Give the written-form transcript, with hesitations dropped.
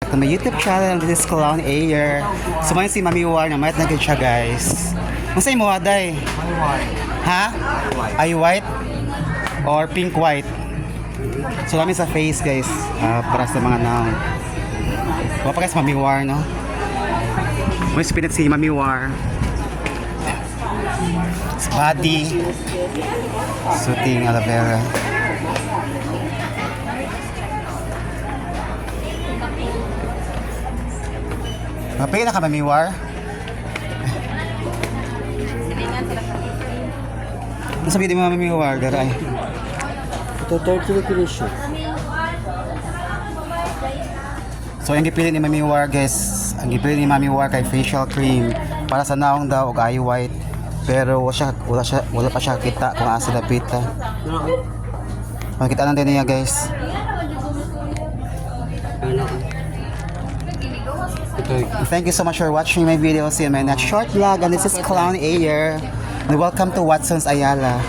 back to my YouTube channel. This is Clown Ayer. So ngayon si Mami War na mayat na siya guys. Masay mo aday? Ha? Ay white? Or pink white? So kami sa face guys. Para sa mga naong. Wapa guys Mami War no? May spinat si Mami War. Body. Suting aloe vera. Mapay na ka Mami War? Ano sabi di mo Mami War? Garay. Ito 30 kilos. So ang gipili ni Mami War guys, ang gipili ni Mami War kay facial cream para sa naong daw og eye white. Pero wala pa siya kita kung asa dapit ha. Makita lang din niya guys. Thank you so much for watching my video. See you in my next short vlog. And this is Clown Ayer. And welcome to Watson's Ayala.